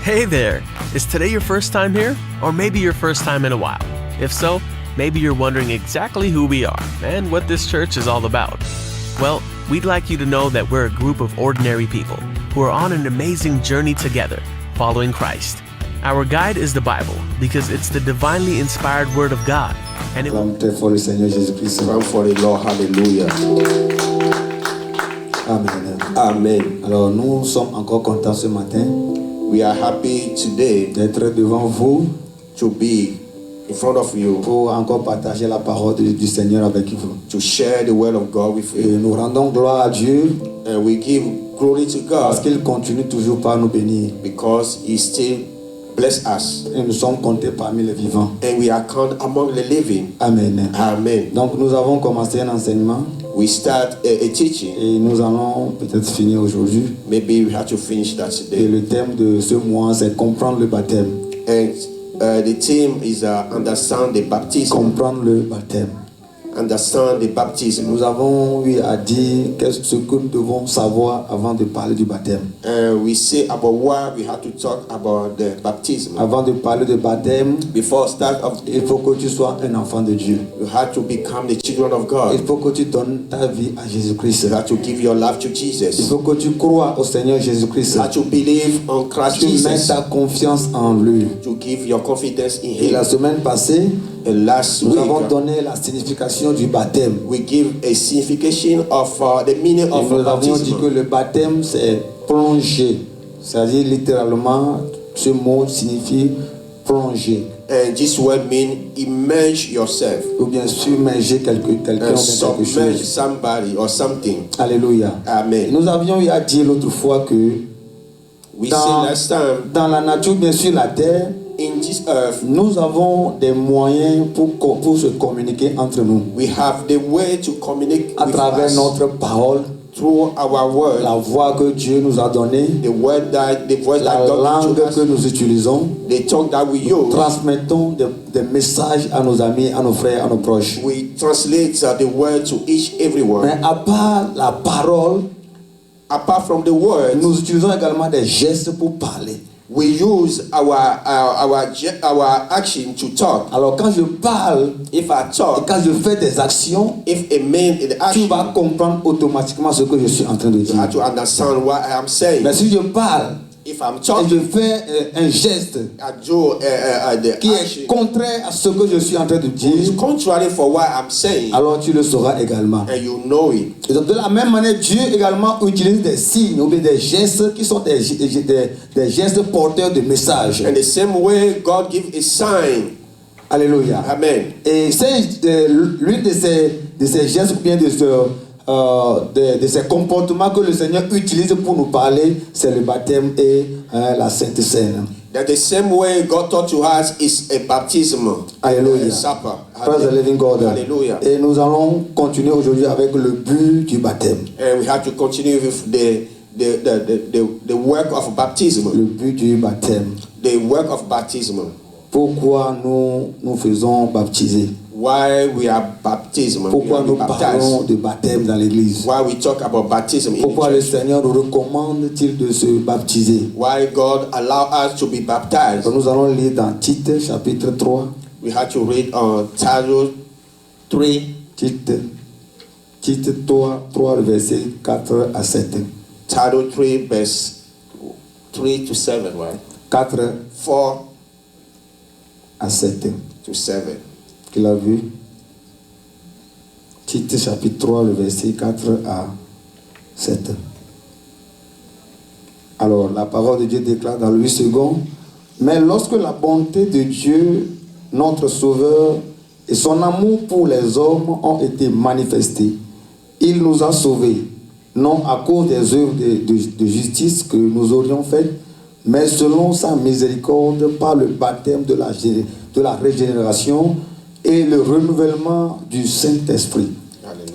Hey there! Is today your first time here? Or maybe your first time in a while? If so, maybe you're wondering exactly who we are and what this church is all about. Well, we'd like you to know that we're a group of ordinary people who are on an amazing journey together, following Christ. Our guide is the Bible because it's the divinely inspired Word of God. And it will... for le Seigneur Jésus-Christ. Clame for the Lord. Hallelujah. Amen. Amen. Alors, nous sommes encore contents ce matin. We are happy today d'être devant vous, to be in front of you, pour encore partager la parole du Seigneur avec vous, to share the word of God with you. Et nous rendons gloire à Dieu, and we give glory to God, parce qu'il continue toujours par nous bénir, because He still bless us. Et nous sommes comptés parmi les vivants, and we are counted among the living. Amen. Amen. Donc nous avons commencé un enseignement. We start a teaching. Et nous allons peut-être finir aujourd'hui. Maybe we have to finish that today. Et le thème de ce mois, c'est comprendre le baptême. And the theme is understand the baptism. Comprendre le baptême. Understand the baptism. Nous avons eu à dire ce que nous devons savoir avant de parler du baptême. We say about why we have to talk about the baptism. Avant de parler de baptême, before start of, il faut que tu sois un enfant de Dieu. You have to become the children of God. Il faut que tu donnes ta vie à Jésus-Christ. You have to give your life to Jesus. Il faut que tu crois au Seigneur Jésus-Christ. You have to believe on Christ Jesus. Tu mets ta confiance en lui. To give your confidence in Him. Et la semaine passée, nous avons donné la signification du baptême. We give a signification of the meaning of baptism. Nous avions dit que le baptême c'est plonger, c'est-à-dire littéralement ce mot signifie plonger. And this word means immerse yourself. Ou bien submerger quelqu'un, submerge somebody or something. Alléluia. Amen. Nous avions eu à dire l'autre fois que dans la nature, bien sûr, la terre. In this earth, nous avons des moyens pour se communiquer entre nous. We have the way to communicate à travers notre parole, through our word, la voix que Dieu nous a donnée, the voice la langue que nous utilisons, the tongue that we use. Nous transmettons des messages à nos amis, à nos frères, à nos proches. We translate the word to each everyone. Mais à part la parole, apart from the word, nous utilisons également des gestes pour parler. We use our action to talk. Alors quand je parle, if I talk, et quand je fais des actions, if a man in action, tu vas comprendre automatiquement ce que je suis en train de dire. You have to understand what I am saying. Mais si je parle, if I'm talking, et je fais un geste qui est contraire à ce que je suis en train de dire, contrary for what I'm saying, alors tu le sauras également. And you know it. Et donc de la même manière, Dieu également utilise des signes ou des gestes qui sont des gestes porteurs de messages. And the same way God gives a sign. Alléluia. Amen. Et c'est l'une de ces gestes ou bien de ces comportements que le Seigneur utilise pour nous parler, c'est le baptême et la Sainte Seine. That the same way God taught to us is a baptism. Alléluia. Praise the living God. Alléluia. Et nous allons continuer aujourd'hui avec le but du baptême. And we have to continue with the work of baptism. Le but du baptême. The work of baptism. Pourquoi nous faisons baptiser? Why we are baptism? Pourquoi nous parlons de baptême dans l'église? Why we talk about baptism in Pourquoi le Seigneur nous recommande-t-il de se baptiser? Why God allow us to be baptized? Donc nous allons lire dans Tite chapitre 3. We have to read on Titus 3. Tite 3 verset 4 à 7. Titus 3 verse 3 to 7, right? 4 à 7. To 7. Qu'il a vu? Tite chapitre 3, le verset 4 à 7. Alors, la parole de Dieu déclare dans le 8 secondes: mais lorsque la bonté de Dieu, notre Sauveur, et son amour pour les hommes ont été manifestés, il nous a sauvés non à cause des œuvres de justice que nous aurions faites, mais selon sa miséricorde par le baptême de la régénération et le renouvellement du Saint-Esprit.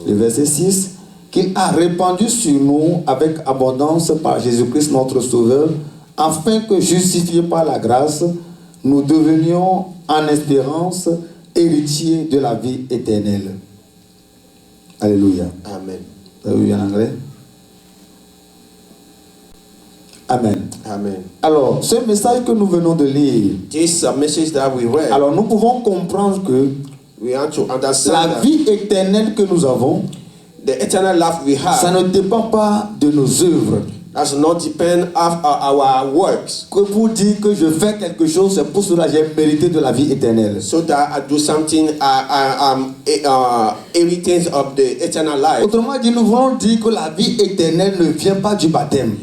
Le verset 6, qu'il a répandu sur nous avec abondance par Jésus-Christ notre Sauveur, afin que, justifiés par la grâce, nous devenions en espérance héritiers de la vie éternelle. Alléluia. Amen. Vous avez vu en anglais? Amen. Amen. Alors, ce message que nous venons de lire, This message that we read, alors nous pouvons comprendre que we have to understand la that vie éternelle que nous avons, the eternal life we ça have ne dépend pas de nos œuvres. does not depend on our works. Que pour dire que je fais quelque chose, c'est pour cela que j'ai mérité de la vie éternelle. So that I do something, I am heritage of the eternal life. Autrement dit, nous voulons dire que la vie éternelle ne vient pas du baptême.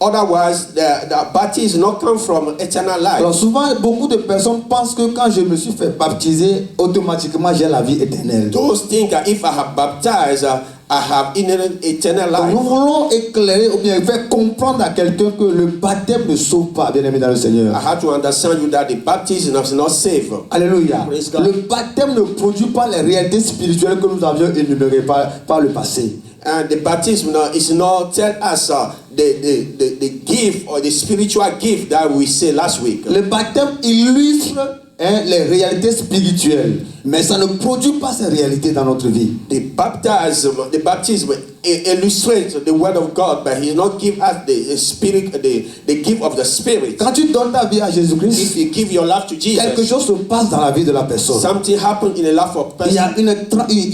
Otherwise, the baptism not come from eternal life. Alors souvent, beaucoup de personnes pensent que quand je me suis fait baptiser, automatiquement j'ai la vie éternelle. Those think that if I have baptized, I have eternal Donc, life. nous voulons éclairer ou bien faire comprendre à quelqu'un que le baptême ne sauve pas, bien aimé dans le Seigneur. I have to understand you that the baptism does not save. Alléluia. Praise God. Le baptême ne produit pas les réalités spirituelles que nous avions énumérées par le passé. And the baptism is not tell us the gift or the spiritual gift that we say last week. Le baptême illustre les réalités spirituelles, mais ça ne produit pas ces réalités dans notre vie. The baptism illustrates the word of God, but He not give us the spirit, the gift of the Spirit. Quand tu donnes ta vie à Jésus-Christ, If you give your life to quelque Jesus, chose se passe dans la vie de la personne. something happens in the life of Il y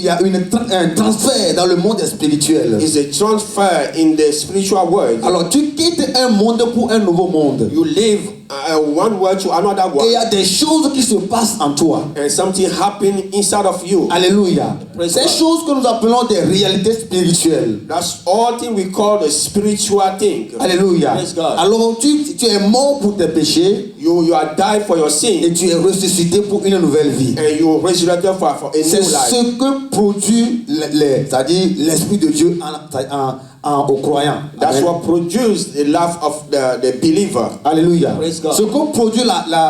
a, person. un transfert dans le monde spirituel. It's a transfer in the spiritual world. Alors tu quittes un monde pour un nouveau monde. You live one world to another Et il y world, a des choses qui se passent en toi. and something happen inside of you. Alléluia. Praise Ces God. choses que nous appelons des réalités spirituelles. That's all thing we call the spiritual thing. Alléluia. Praise God. Alors tu es mort pour tes péchés You are died for your sin, et tu es ressuscité pour une nouvelle vie. and you resurrected for a C'est new life. ce que produit c'est-à-dire l'Esprit de Dieu aux croyants. That's Amen. what produced the life of the believer. Alléluia. Praise God. Ce que produit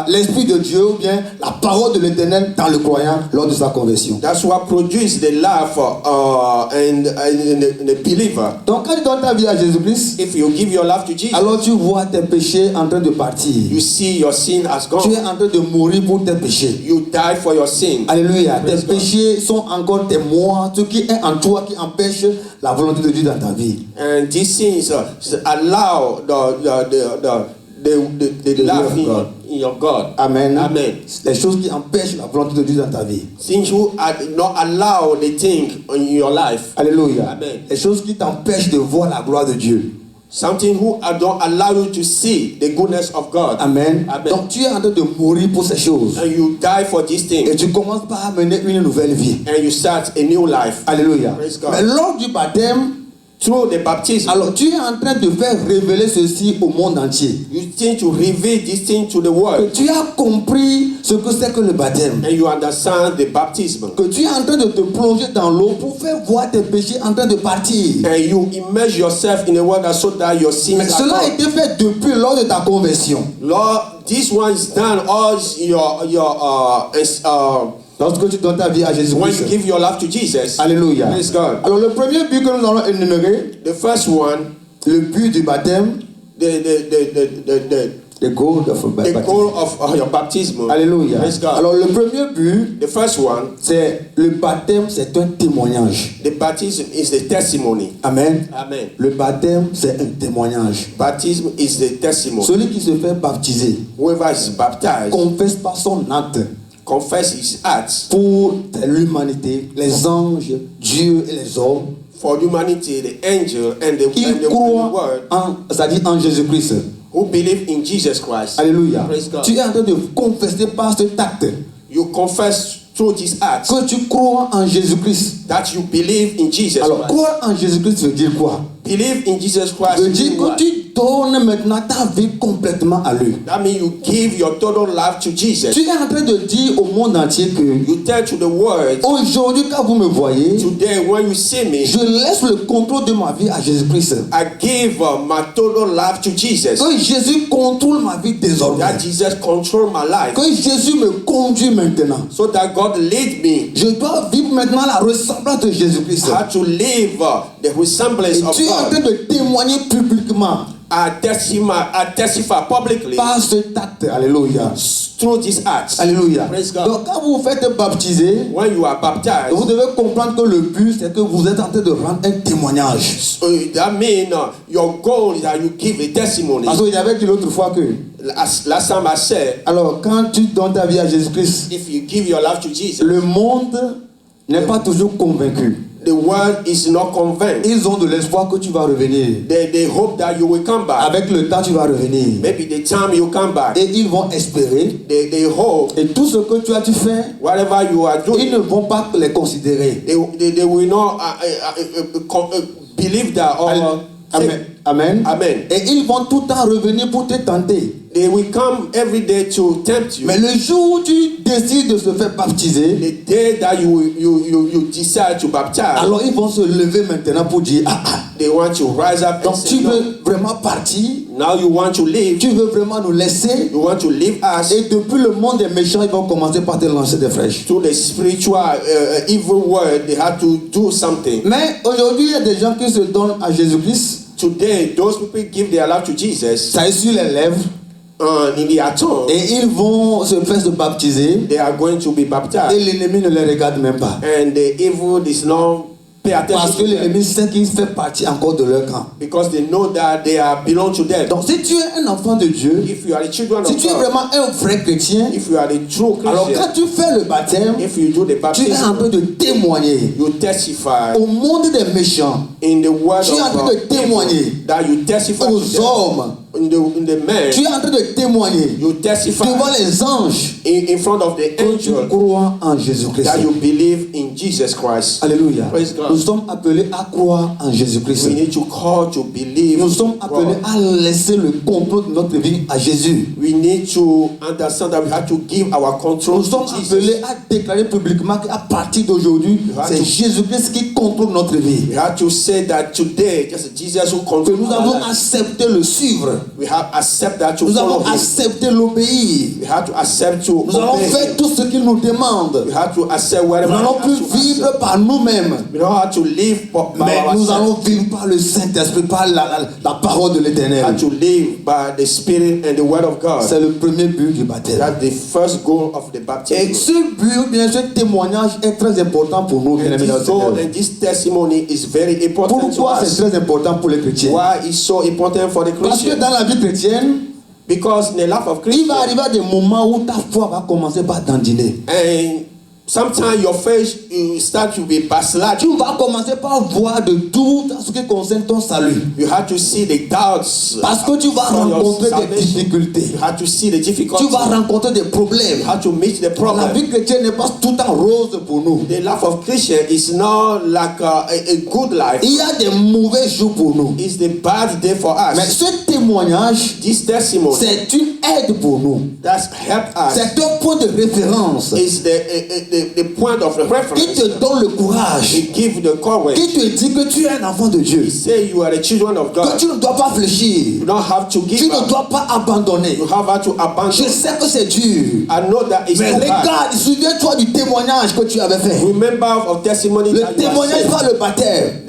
l'Esprit de Dieu ou bien la parole de l'Éternel dans le croyant lors de sa conversion. That's what produced the life in the believer. Donc quand tu donnes ta vie à Jésus-Christ, If you give your life to Jesus, alors tu vois tes péchés en train de partir. you see your sin has Tu es gone. en train de mourir pour tes péchés. You die for your sin. Alléluia. Tes Praise God. péchés sont encore tes morts, ce qui est en toi qui empêche la volonté de Dieu dans ta vie. And these sins allow the life in your God. Amen. Amen. Les choses qui empêchent la volonté de Dieu dans ta vie. Things you not allow the thing in your life. Alléluia. Amen. Les choses qui t'empêchent de voir la gloire de Dieu. Something who don't allow you to see the goodness of God. Amen. Amen. Donc tu es en train de mourir pour ces choses. And you die for these Et things, tu commences par mener une nouvelle vie. and you start a new life. Alléluia. Praise God. Mais lors du baptême, Through the baptism, alors tu es en train de faire révéler ceci au monde entier. you think to reveal this thing to the Que world, tu as compris ce que c'est que le baptême. and you understand the baptism, Que tu es en train de te plonger dans l'eau pour faire voir tes péchés en train de partir. and you immerse yourself in the water so that your sins Mais are cela a gone. été fait depuis lors de ta conversion. Lord, this one is done all Lorsque tu donnes ta vie à when you Jésus-Christ. give your life to Jesus. Alléluia. Praise God. Alors le premier but que nous allons énumérer, The first one, le but du baptême, the the goal of baptism. goal of your baptism. Alléluia. Praise God. Alors le premier but, The first one, c'est le baptême, c'est un témoignage. the baptism is the testimony. Amen. Amen. Le baptême, c'est un témoignage. Baptism is the testimony. Celui qui se fait baptiser Whoever is baptized confesse par son acte confess his acts pour l'humanité, les anges, Dieu et les hommes for humanity, the angel and the qui world, croient c'est-à-dire en Jésus-Christ. who believe in Jesus Christ. Alléluia. Praise God. Tu es en train de confesser par cet acte You confess through this act que tu crois en Jésus-Christ. that you believe in Jesus Alors, Christ. croire en Jésus-Christ veut dire quoi? Believe in Jesus Christ. Veut dire means what? que tu donnes maintenant ta vie complètement à lui. That means you give your total life to Jesus. Tu es en train de dire au monde entier que You tell to the world, aujourd'hui, quand vous me voyez, today when you see me, je laisse le contrôle de ma vie à Jésus-Christ. I give my total life to Jesus. Que Jésus contrôle ma vie désormais. That Jesus control my life. Que Jésus me conduit maintenant. So that God lead me. Je dois vivre maintenant la ressemblance de Jésus-Christ. How to live the resemblance Et of tu es en train God. de témoigner publiquement I testify publicly par cet acte. Alléluia. through this act. Alléluia. Praise God. Donc quand vous vous faites baptiser, When you are baptized, vous devez comprendre que le but c'est que vous êtes en train de rendre un témoignage. so that means your goal is that you give a testimony. Parce qu'il y avait dit l'autre fois que, As last time I said, alors quand tu donnes ta vie à Jésus-Christ, if you give your life to Jesus, le monde n'est pas toujours convaincu. the world is not convinced. Ils ont de l'espoir que tu vas revenir. They hope that you will come back. Avec le temps, tu vas revenir. Maybe the time you come back, Et ils vont espérer. they hope Et tout ce que tu as fait, whatever you are ils doing, ne vont pas les considérer. they will not believe that or Amen. Amen. Amen. Et ils vont tout le temps revenir pour te tenter. They will come every day to tempt you. Mais le jour où tu décides de se faire baptiser, The day that you decide to baptize, alors ils vont se lever maintenant pour dire, they want to rise up and donc say, tu no, veux vraiment partir, now you want to leave, tu veux vraiment nous laisser. you want to leave us. Et depuis le monde des méchants, ils vont commencer par te lancer des flèches. To the spiritual evil world, they have to do something. Mais aujourd'hui, il y a des gens qui se donnent à Jésus-Christ. Today, those people give their life to Jesus Ça est sur les lèvres. in their tongue. Et ils vont se faire se baptiser. They are going to be Et baptized. l'ennemi ne les regarde même pas. And the evil does not pay Parce attention que to them l'ennemi sait qu'il fait partie encore de leur camp. because they know that they are belong to them. Donc si tu es un enfant de Dieu, If you are the children si of tu es God, vraiment un vrai chrétien, if you are the true alors Christian, quand tu fais le baptême, if you do the tu es en train baptism, de témoigner you testify au monde des méchants, in the word tu es en train de of God, témoigner that you testify to aux them. hommes, In the man, tu es en train de témoigner you testify devant les anges in front of the que tu angel crois en Jésus-Christ. that you believe in Jesus Christ. Alléluia. Praise God. Nous sommes appelés à croire en Jésus-Christ. We need to call to believe. Nous sommes appelés à laisser le contrôle de notre vie à Jésus. We need to understand that we have to give our control Nous to sommes Jesus. appelés à déclarer publiquement qu'à partir d'aujourd'hui, c'est Jésus-Christ qui contrôle notre vie. We have to say that today, just Jesus who Que controls nous our avons life. accepté le suivre. We have accept that to Nous follow avons him. accepté l'obéir. We have to accept to Nous allons obey faire him. tout ce qu'il nous demande. We have to accept Nous whatever n'allons he has plus to vivre accept. par nous-mêmes. We don't have to live by Mais nous ourselves. allons vivre par le Saint-Esprit, par la parole de We l'Éternel. have to live by the Spirit and the Word of God. C'est le premier but du baptême. That's the first goal of the Et baptism. ce but, bien ce témoignage est très important pour nous, And bien-aimés dans le this goal Seigneur. and this testimony is very important to Pourquoi c'est us. très important pour les chrétiens? Why it's so important for the Parce que Christian? dans la vie chrétienne, Because in the life of il Christian, va arriver à des moments où ta foi va commencer par dandiner. and sometimes your faith you start to be backsliding. Tu vas commencer par voir de doutes en ce qui concerne ton salut. You have to see the doubts. Parce que tu vas for your rencontrer des salvation. difficultés. You have to see the difficulties. Tu vas rencontrer des problèmes. You have to meet the La problem. vie chrétienne n'est pas tout en rose pour nous. The life of Christian is not like a good life. Il y a des mauvais jours pour nous. It's the bad day for Mais us. ce témoignage, This testimony c'est une aide pour nous. that's helped us. C'est un point de référence Is the point of qui reference. te donne le courage, It gives the courage. qui te dit que tu es un enfant de Dieu, Say you are the children of que God. tu ne dois pas fléchir, You don't have to tu give ne up. dois pas abandonner. You have to Je abandon. sais que c'est dur, I know that it's mais too hard. regarde, souviens-toi du témoignage que tu avais fait. Remember of testimony Le that you have témoignage said. par le baptême.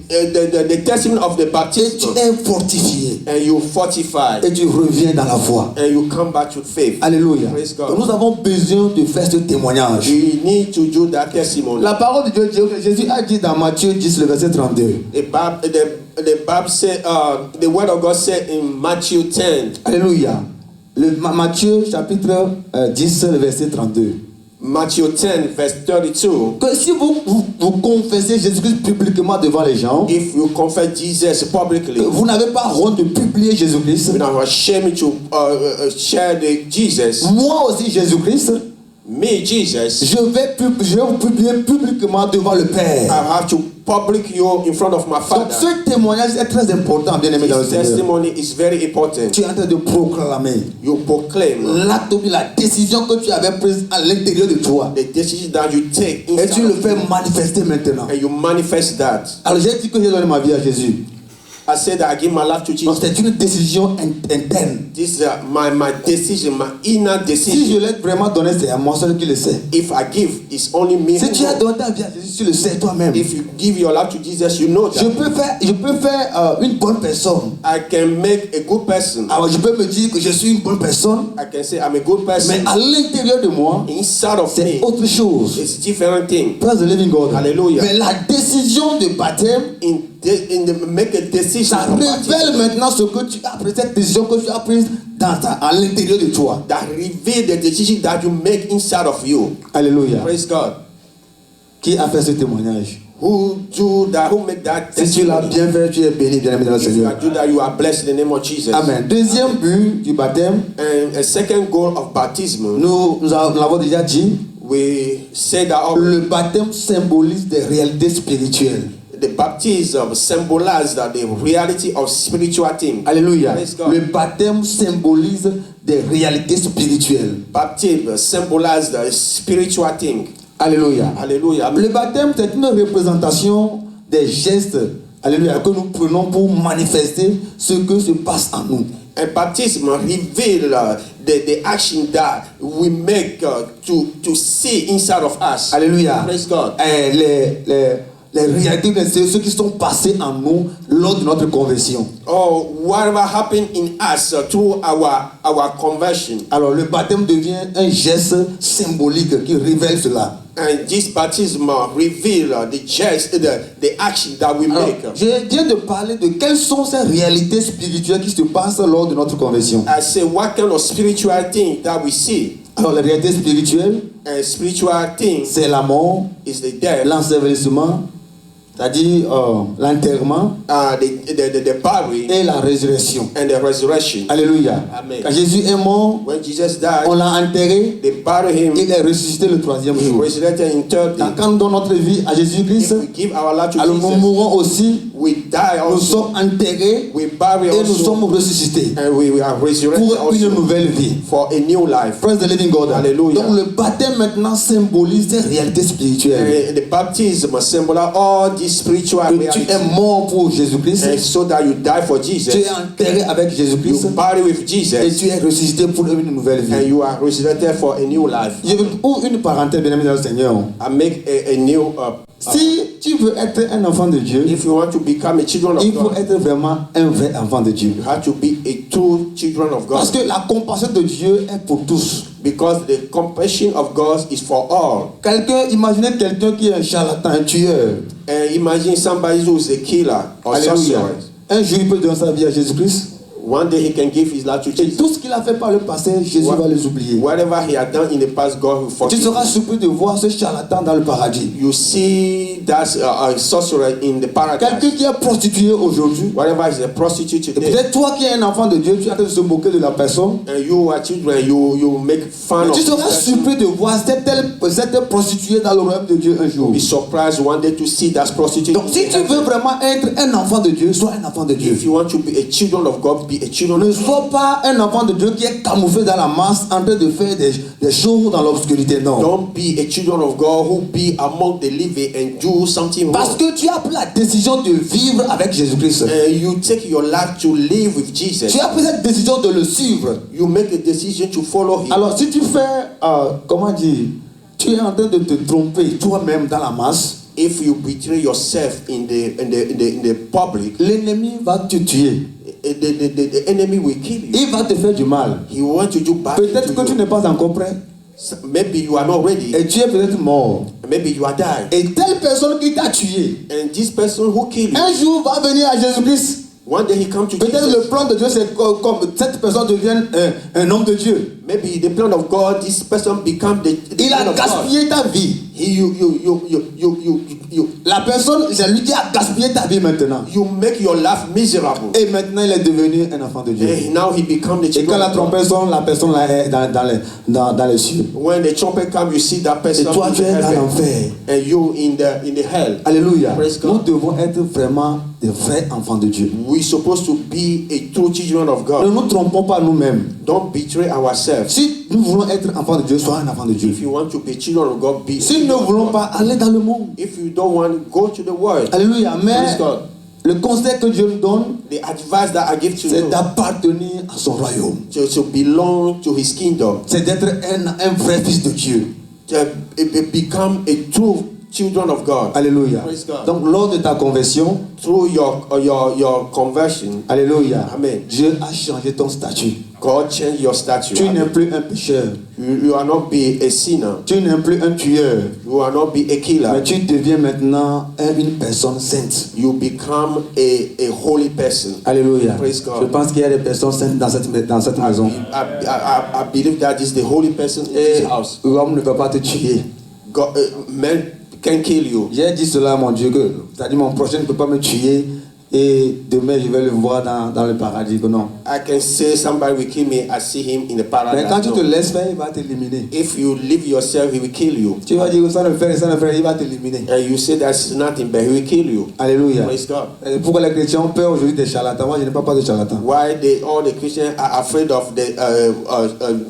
The testimony of the Et tu baptism, es fortifié. and you fortify, Et tu reviens dans la foi. and you come back to faith. Alléluia. Praise God. Donc nous avons besoin de faire ce témoignage. We need to do that testimony. La parole de Dieu, Jésus a dit dans Matthieu 10, le verset 32. The Bible said, the word of God said in Matthew 10, Alléluia. Matthieu chapitre 10, le verset 32. Matthew 10, verse 32. Que si vous confessez Jésus-Christ publiquement devant les gens, If you confess Jesus publicly, vous n'avez pas honte de publier Jésus-Christ. you're not ashamed to share the Jesus. Moi aussi, Jésus-Christ, Me, Jesus, je vais vous publier publiquement devant le I Père. have to public you in front of my Donc Father. ce témoignage est très important, bien aimé dans le This Seigneur. testimony is very important. Tu es en train de proclamer You proclaim l'acte ou la décision que tu avais prise à l'intérieur de toi. the decision that you take Et tu le inside fais of you, manifester maintenant. and you manifest that. Alors j'ai dit que j'ai donné ma vie à Jésus. I said that I give my life to Donc Jesus. c'est une décision interne. This is my decision, my inner Si je decision. l'ai vraiment donné, c'est à moi seul qui le sais. If I give, it's only me. Si who tu as knows. donné ta vie à Jésus, tu le sais toi-même. If you give your life to Jesus, you know Je that. peux faire une bonne personne. I can make a good person. Alors je peux me dire que je suis une bonne personne, I can say I'm a good mais person. à l'intérieur de moi, Inside of c'est me, autre chose. it's different thing. Praise the living God. Hallelujah. Mais la décision de baptême, Make a decision. ça révèle maintenant ce que tu as pris, cette décision que tu as prise à l'intérieur de toi. That reveal the decision that you make inside of you. Alléluia. Praise God. Qui a fait ce témoignage? Who do that? Who make that Si tu l'as testimony? bien fait, tu es béni, bien aimé dans le If you Seigneur. do that, you are blessed in the name of Jesus. Amen. Deuxième but du baptême, And a second goal of baptism, nous l'avons déjà dit, we say that le baptême symbolise des réalités spirituelles. the baptism symbolizes the reality of spiritual things. Alléluia. Praise God. Le baptême symbolise des réalités spirituelles. Baptism symbolizes the spiritual thing. Alléluia. Hallelujah. Le baptême, c'est une représentation des gestes, alléluia, que nous prenons pour manifester ce que se passe en nous. And baptism reveal the action that we make to see inside of us. Alléluia. Praise God. Les réalités, c'est ceux qui sont passés en nous lors de notre conversion. Oh, whatever happened in us through our conversion. Alors le baptême devient un geste symbolique qui révèle cela. And this baptism reveal the gest, the action that we Alors, make. je viens de parler de quelles sont ces réalités spirituelles qui se passent lors de notre conversion. I say, what kind of spiritual thing that we see? Alors les réalités spirituelles, And spiritual thing c'est la mort, is the death, l'ensevelissement, c'est-à-dire l'enterrement the bury, et la résurrection. and the resurrection. Alléluia. Amen. Quand Jésus est mort, When Jesus on died, l'a enterré, they buried him. il est ressuscité le troisième He jour. resurrected in third day. Quand nous donnons notre vie à Jésus-Christ, If we give our life to alors nous Jesus, mourons aussi, we die nous also, sommes enterrés we bury et nous sommes also, ressuscités and we are resurrected pour une also nouvelle vie. for a new life. Praise the living God. Hallelujah. Donc le baptême maintenant symbolise ces réalités spirituelles. And the baptism symbolize all these spiritual Que tu realities. es mort pour Jésus-Christ, And so that you die for Jesus, tu es enterré avec Jésus-Christ you bury with et Jesus, tu es ressuscité pour une nouvelle and vie. you are resurrected for a new life. Je veux ouvrir une parenthèse, bien aimé dans le Seigneur. I make a new. Si tu veux être un enfant de Dieu, If you want to become a children il of faut God, être vraiment un vrai enfant de Dieu. you have to be a true children of Parce God, que la compassion de Dieu est pour tous. because the compassion of God is for all. Imaginez quelqu'un qui est un charlatan, un tueur. And imagine somebody who is a killer or Alléluia. sorcerer. Un jour, il peut donner sa vie à Jésus-Christ. One day he can give his life to Et Jesus. tout ce qu'il a fait par le passé, Jésus va les oublier. Whatever he had done in the past, God will Tu forgive. seras surpris de voir ce charlatan dans le paradis. You see that a sorcerer in the Quelqu'un paradise. qui est prostitué aujourd'hui. Whatever is a prostitute today, Peut-être toi qui es un enfant de Dieu, tu es en train de se moquer de la personne. and you are children, you make fun Mais of tu this seras person. surpris de voir cette prostituée dans le royaume de Dieu un jour. Be surprised one day to see that prostitute. Donc si tu veux vraiment être un enfant de Dieu, sois un enfant de Dieu. If you want to be a children of God, be a children Ne of God. sois pas un enfant de Dieu qui est camouflé dans la masse en train de faire des choses dans l'obscurité. Non. Don't be a children of God who be among the living and do something Parce wrong. que tu as pris la décision de vivre avec Jésus-Christ. And you take your life to live with Jesus. Tu as pris cette décision de le suivre. You make a decision to follow him. Alors si tu fais, comment dire, tu es en train de te tromper toi-même dans la masse, If you betray yourself in the public, l'ennemi va te tuer. the enemy will kill you. Il va te faire du mal. He will want to do bad Peut-être que to tu you. n'es pas encore prêt. Maybe you are not ready. Et tu es peut-être mort. Maybe you are dying. Et telle personne qui t'a tué, And this person who killed you, un jour va venir à Jésus-Christ. one day he come to Peut-être Jesus. le plan de Dieu, c'est comme cette personne devienne un homme de Dieu. Maybe the plan of God, this person become the Il plan a of God. gaspillé ta vie. You La personne, c'est lui qui a gaspillé ta vie maintenant. you make your life miserable. Et maintenant, il est devenu un enfant de Dieu. And now he become the Et quand children la of God. trompette sonne, la personne là est dans les cieux. When the trumpet comes, you see that Et person toi, in tu the es dans heaven, l'enfer. and you in the hell. Alléluia. Praise Nous God. devons être vraiment des vrais enfants de Dieu. We're supposed to be a true children of Ne God. nous trompons pas nous-mêmes. Don't betray ourselves. Si nous voulons être enfants de Dieu, sois un enfant de Dieu. If you want to be children of God, be. Si nous ne voulons pas aller dans le monde. If you don't want to go to the world, Alléluia. Mais praise God. le conseil que Dieu nous donne, The advice that I give to c'est you d'appartenir à son royaume. to belong to His kingdom, C'est d'être un vrai fils de Dieu. to become a true children of God. Alléluia. Praise God. Donc lors de ta conversion, Through your conversion, alléluia, Amen. Dieu a changé ton statut. God changed your statue. Tu n'es plus un pécheur. You are not be a sinner. Tu n'es plus un tueur. You are not be a Mais killer. tu deviens maintenant une personne sainte. You become a holy person. Alléluia. Praise God. Je pense qu'il y a des personnes saintes dans cette maison. I believe that is the holy person in Et this house. l'homme ne peut pas te tuer. God, men can kill you. J'ai dit cela à mon Dieu, que c'est-à-dire mon prochain ne peut pas me tuer et demain je vais le voir dans le paradis. Que non. I can say somebody will kill me. I see him in the Mais quand paradise. tu te No. laisses faire, il va t'éliminer. If you leave yourself, he will kill you. Tu vas dire ça ne fait, il va t'éliminer. And you say that's nothing, but he will kill you. Alléluia. Praise God. Et pourquoi les chrétiens ont peur aujourd'hui des charlatans? Moi je n'ai pas peur de charlatans. Why all the Christians are afraid of the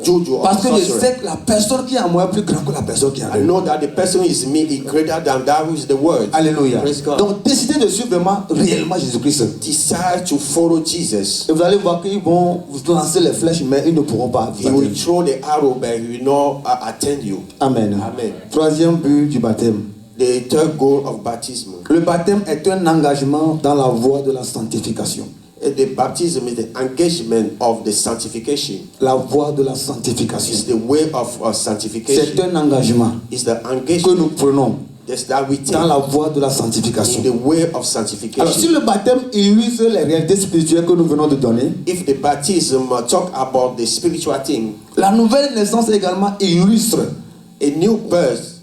juju or Parce que je sorcery? sais que la personne qui est en moi est plus grande que la personne qui est en I lui. know that the person is me is greater than that who is the word. Alléluia. Praise God. Donc décidez de suivre vraiment réellement Jésus-Christ. Decide to follow Jesus. Et vous allez voir qu'ils vont vous lancer les flèches, mais ils ne pourront pas vous He will atteindre. throw the arrow, but he will not attend you. Amen. Amen. Troisième but du baptême. The third goal of baptism. Le baptême est un engagement dans la voie de la sanctification. The baptism is the engagement of the sanctification. La voie de la sanctification. It's the way of C'est sanctification. un engagement It's the que engagement nous prenons that we dans take la voie de la sanctification. in the way of Alors, si sanctification. le baptême illustre les réalités spirituelles que nous venons de donner, If the baptism talk about the spiritual thing, la nouvelle naissance également illustre a new birth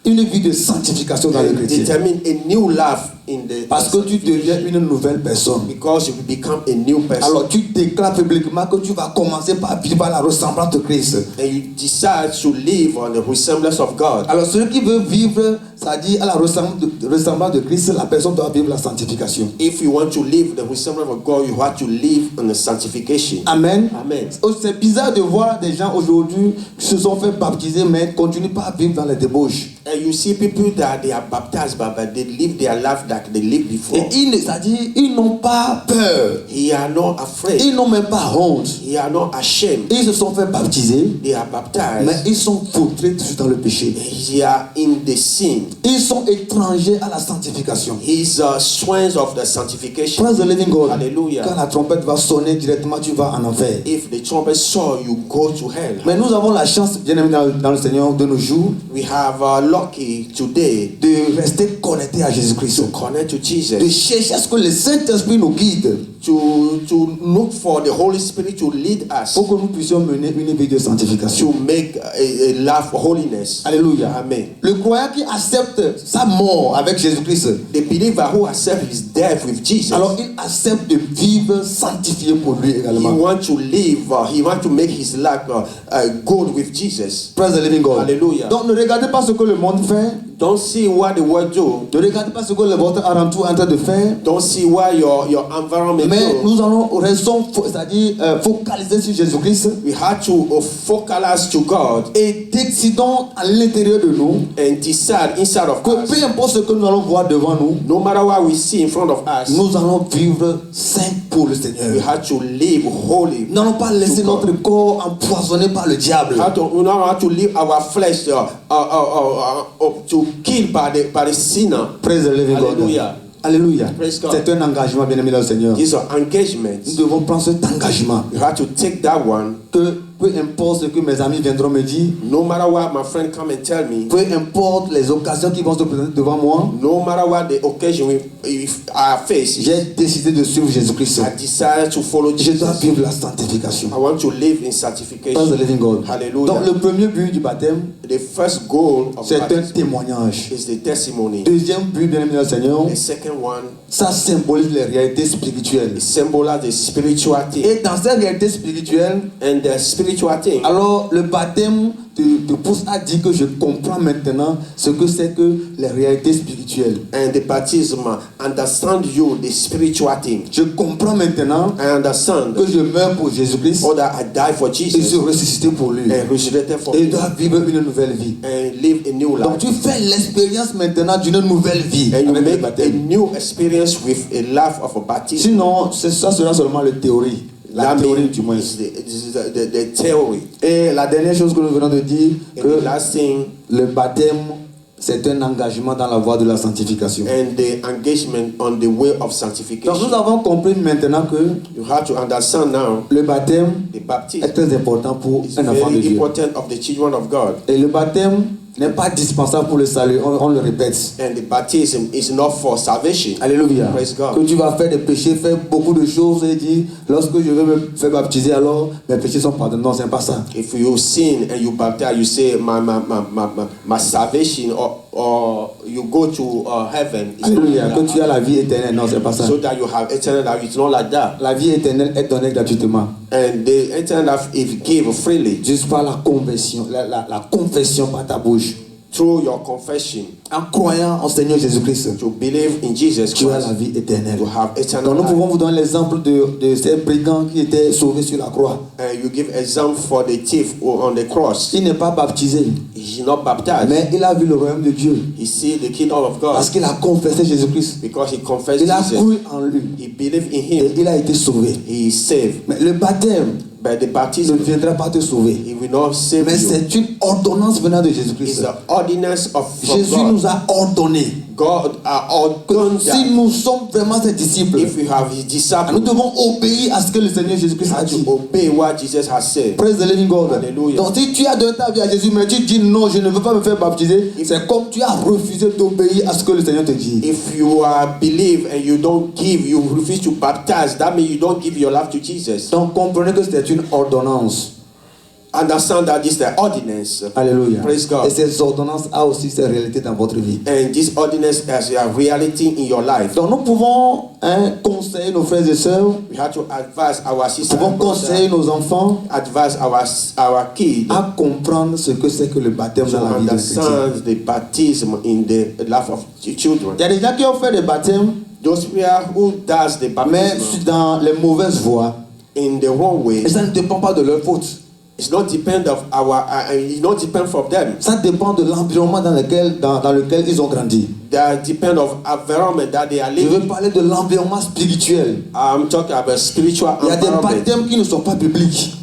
une vie de sanctification dans le chrétien. determine a new life in the Parce que tu deviens une nouvelle personne. because you become a new person. Alors tu déclares publiquement que tu vas commencer par vivre à la ressemblance de Christ. And you decide to live on the resemblance of God. Alors celui qui veut vivre, c'est-à-dire à la ressemblance de Christ, la personne doit vivre la sanctification. If you want to live the resemblance of God, you have to live on the sanctification. Amen. Amen. Oh, c'est bizarre de voir des gens aujourd'hui qui se sont fait baptiser mais ne continuent pas à vivre dans les débauches. And you see people that they are baptized, but they live their life that they lived before. Et c'est-à-dire ils n'ont pas peur. They are not afraid. Ils n'ont même pas honte. They are not ashamed. Ils se sont fait baptiser, They are mais baptized. ils sont fautrés toujours dans le péché. They are in the sin. Ils sont étrangers à la sanctification. He's strength of the sanctification. Praise the living God. Hallelujah. Quand la trompette va sonner directement, tu vas en enfer. If the trumpet saw you go to hell. Mais nous avons la chance, bien aimé dans le Seigneur, de nos jours, We have lucky today de rester connectés à Jésus-Christ. to connect to De Jesus, chercher à ce que le Saint-Esprit nous guide to look for the Holy Spirit to lead us pour que nous puissions mener une vie de sanctification. to make a life of holiness. Alléluia. Amen. Le croyant qui accepte sa mort avec Jésus-Christ, The believer who accepts his death with Jesus, alors il accepte de vivre sanctifié pour lui he également. wants to live, he wants to make his life good with Jesus. Praise the living God. Hallelujah. Donc ne regardez pas ce que le monde fait, Don't see what the world do. ne regardez pas ce que votre alentour est en train de faire, Don't see what your environment mais do. nous allons restons, c'est-à-dire focaliser sur Jésus-Christ We have to focalize to God et décidons à l'intérieur de nous and decide inside of que us. peu importe ce que nous allons voir devant nous, No matter what we see in front of us, nous allons vivre saints pour le we Seigneur. have to live holy. Nous n'allons pas laisser To God. notre corps empoisonné par le diable. We don't have to live our flesh to kill by the sinner. Praise the living God. Hallelujah. Alléluia. Praise God. C'est un engagement, bien aimé dans le Seigneur. It's an engagement. Nous devons prendre cet engagement You have to take that one que peu importe ce que mes amis viendront me dire, no matter what my friend come and tell me, peu importe les occasions qui vont se présenter devant moi, no matter what the occasion if I face, j'ai décidé de suivre Jésus-Christ. I decided to follow Je dois Jesus. vivre la sanctification. I want to live in Praise the sanctification. living God. Hallelujah. Donc le premier but du baptême, The first goal of c'est un baptism témoignage. is the testimony. Deuxième but, bien aimé dans le Seigneur, The second one, ça symbolise les réalités spirituelles. it symbolizes the spiritual thing. Et dans ces réalités spirituelles, And the spiritual thing, alors le baptême te pousse à dire que je comprends maintenant ce que c'est que les réalités spirituelles. and the baptism understand you the spiritual thing. Je comprends maintenant I understand que je meurs pour Jésus-Christ or that I die for et je Jesus suis ressuscité pour lui. and resurrected for Et je him dois vivre une nouvelle vie. and live a new Donc life. tu fais l'expérience maintenant d'une nouvelle vie And you avec le make a baptême. new experience with a life of a baptism. Sinon, ça sera seulement la théorie. La That théorie means du moins. this is the theory. Et la dernière chose que nous venons de dire, And que the last thing, le baptême, c'est un engagement dans la voie de la sanctification. and the engagement on the way of Donc nous sanctification. avons compris maintenant que You have to understand now le baptême the est baptism très important pour is un enfant de very Dieu. important of the children of God. Et le baptême n'est pas dispensable pour le salut, on le répète. And the baptism is not for salvation. Alléluia. Praise God. Que tu vas faire des péchés, faire beaucoup de choses et dire, lorsque je vais me faire baptiser, alors mes péchés sont pardonnés. Non, c'est pas ça. If you sin and you baptize, you say my salvation, or you go to heaven. It's not Alléluia. like Que that. tu as la vie éternelle. Non, c'est pas ça. So that you have eternal life. It's not like that. La vie éternelle est donnée gratuitement. And the eternal life is given freely Juste par la conversion, la confession par ta bouche. through your confession. En croyant en Seigneur Jésus-Christ, To believe in Jesus tu as la Christ, vie éternelle. you have eternal Donc nous life. pouvons vous donner l'exemple de ces brigands qui étaient sauvés sur la croix. And you give example for the thief on the cross. Il n'est pas baptisé, He's not baptized. mais il a vu le royaume de Dieu. He see the kingdom of God Parce qu'il a confessé Jésus-Christ. because he confessed Il a Jesus. cru en lui. He believed in Et him. il a été sauvé. He is saved. Mais le baptême But the ne baptism, viendra pas te sauver. he will not save Mais you. c'est une ordonnance venant de It's Jésus-Christ. the ordinance from Jésus God. nous a ordonné God que ordained si that nous sommes vraiment ses disciples, if you have his nous disciples, devons obéir à ce que le Seigneur Jésus-Christ you a have dit. to obey what Jesus has said. Praise the living God. Alléluia. Donc si tu as donné ta vie à Jésus, mais tu dis non, je ne veux pas me faire baptiser, c'est comme tu as refusé d'obéir à ce que le Seigneur te dit. If you believe and you don't give, you refuse to baptize, that means you don't give your life to Jesus. Donc comprenez que c'est une ordonnance. Understand that this is the ordinance. Alléluia. Praise God. Et ces ordonnances ont aussi ces réalités dans votre vie. And this ordinance has a reality in your life. Donc nous pouvons conseiller nos frères et sœurs, We have to advise our nous sisters pouvons and conseiller brothers, nos enfants advise our kids à comprendre ce que c'est que le baptême to dans la vie d'un chrétien. understand the baptism in the life of children. Il y a des gens qui ont fait des baptêmes, Those people who does the mais baptism dans les mauvaises voies. in the wrong way, Et ça ne dépend pas de leur faute. it's not depend of our. It not depend from them. Ça dépend de l'environnement dans lequel ils ont grandi. That depend of environment that they are Je veux living. parler de l'environnement spirituel. I'm talking about spiritual Il y a des environment. baptêmes qui ne sont pas publics.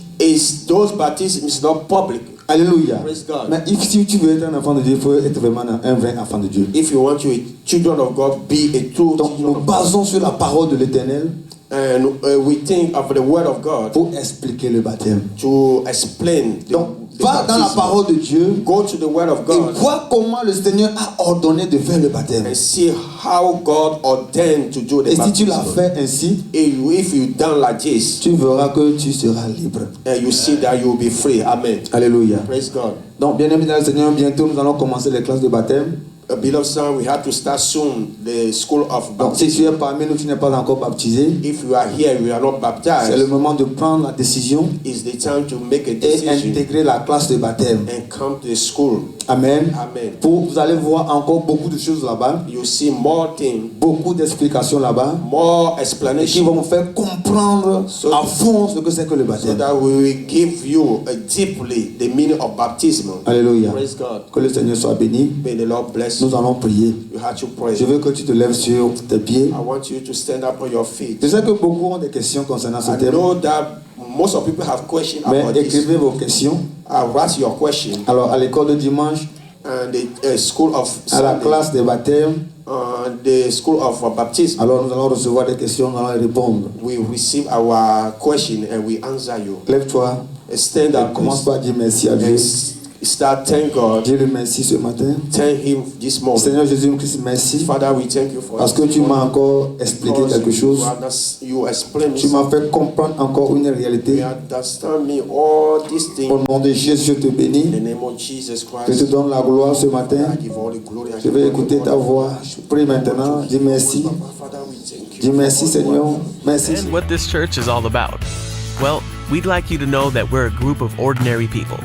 Those baptisms is not public. Alléluia. Praise God. Mais si tu veux être un enfant de Dieu, il faut être vraiment un vrai enfant de Dieu. If you want to, children of God, be a true Donc children nous of God. basons sur la parole de l'Éternel And we think of the word of God pour expliquer le baptême. to explain Donc the va dans la baptism. parole de Dieu Go to the word of et God vois comment le Seigneur a ordonné de faire le baptême. and see how God ordained to do the Et si tu l'as baptism. fait ainsi, If you done like this, tu verras que tu seras libre. and you see that you will be free. Amen. Alléluia. Praise God. Donc bien aimé dans le Seigneur, bientôt nous allons commencer les classes de baptême. Beloved son, we have to start soon the school of Donc si baptism. tu es parmi nous, tu n'es pas encore baptisé, If you are here, we are not c'est le baptized. moment de prendre la décision It's the time to make a et decision intégrer la classe de baptême. and come to the school. Amen. Amen. Vous allez voir encore beaucoup de choses là-bas, You see more things, beaucoup d'explications là-bas, more qui explanation, vont vous faire comprendre à fond ce que c'est que le so baptême. that we will give you deeply the meaning of baptism. Alléluia. Praise God. Que le Seigneur soit béni. May the Lord bless Nous you. allons prier. You have to pray. Je veux que tu te lèves sur tes pieds. I want you to stand up on your feet. Je sais que beaucoup ont des questions concernant ce I thème, know that most of people have questions mais about this. écrivez vos questions. I'll write your question. Alors à l'école de dimanche, And the school of à la Sunday, classe de baptême, the school of baptism. Alors nous allons recevoir des questions, nous allons y répondre. We receive our question and we answer you. Lève-toi Stand et up, commence please, par dire merci à Dieu. and start thank God. Dis-le merci ce matin. Thank Him this morning. Seigneur Jésus-Christ, merci Father, we thank you for parce que tu m'as encore expliqué quelque chose. You explain me Tu m'as fait comprendre encore une You réalité. understand me all these things. Au nom de Jésus, je te In bénis. the name of Jesus Je te Christ, donne la gloire ce matin. I give all the glory. I Je give vais all the écouter ta honor. voix. Prie maintenant. Dis merci. Father, we thank you. Dis merci Seigneur. Merci. And what this church is all about. Well, we'd like you to know that we're a group of ordinary people